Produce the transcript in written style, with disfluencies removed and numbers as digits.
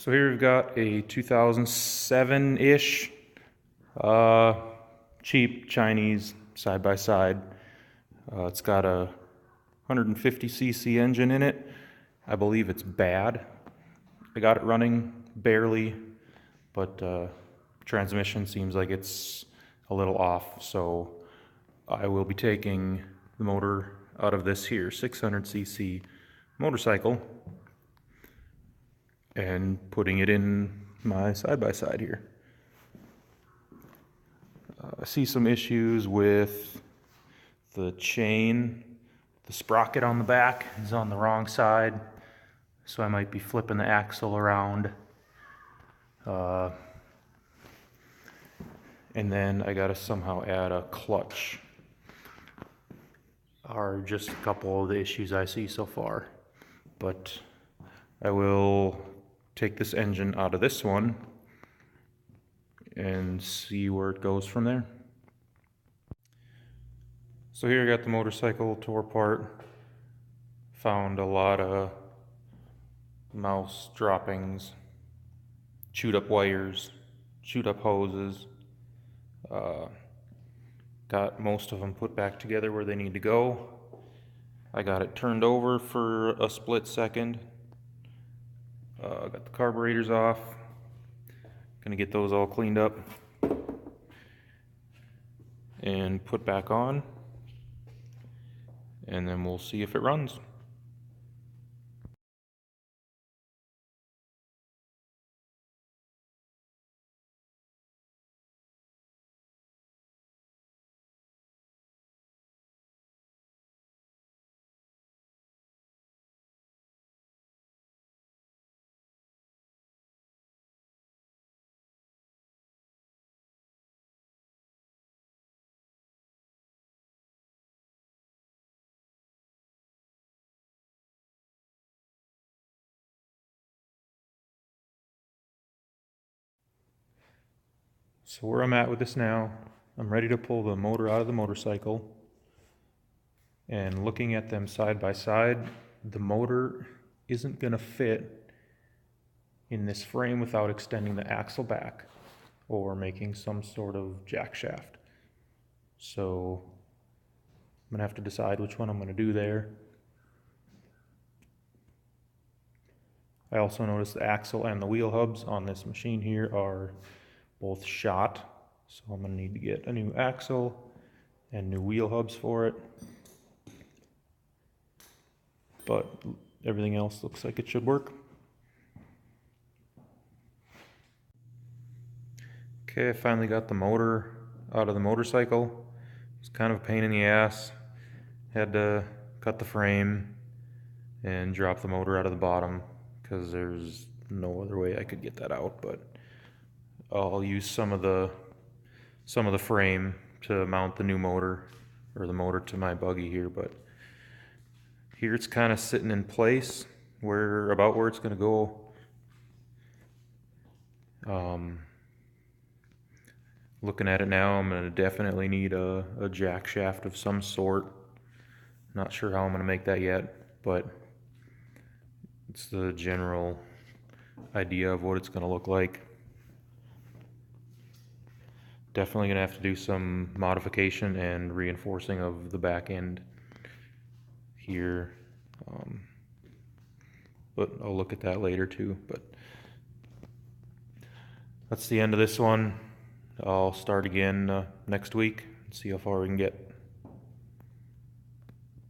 So here we've got a 2007-ish cheap Chinese side-by-side. It's got a 150cc engine in it. I believe it's bad. I got it running barely, but transmission seems like it's a little off, so I will be taking the motor out of this here 600cc motorcycle and putting it in my side-by-side here. I see some issues with the chain. The sprocket on the back is on the wrong side, so I might be flipping the axle around. And then I gotta somehow add a clutch. Are just a couple of the issues I see so far. But I will take this engine out of this one and see where it goes from there. So here I got the motorcycle tore apart. Found a lot of mouse droppings, chewed up wires, chewed up hoses. Got most of them put back together where they need to go. I got it turned over for a split second. Got the carburetors off. Gonna get those all cleaned up and put back on, and then we'll see if it runs. So where I'm at with this now, I'm ready to pull the motor out of the motorcycle, and looking at them side by side, the motor isn't going to fit in this frame without extending the axle back or making some sort of jack shaft. So I'm going to have to decide which one I'm going to do there. I also noticed the axle and the wheel hubs on this machine here are both shot, so I'm going to need to get a new axle and new wheel hubs for it. But everything else looks like it should work. Okay, I finally got the motor out of the motorcycle. It's kind of a pain in the ass. Had to cut the frame and drop the motor out of the bottom because there's no other way I could get that out, but I'll use some of the frame to mount the new motor, or the motor to my buggy here. But here it's kind of sitting in place where it's going to go. Looking at it now, I'm going to definitely need a jack shaft of some sort. Not sure how I'm going to make that yet, but it's the general idea of what it's going to look like. Definitely going to have to do some modification and reinforcing of the back end here, but I'll look at that later too. But that's the end of this one. I'll start again next week and see how far we can get.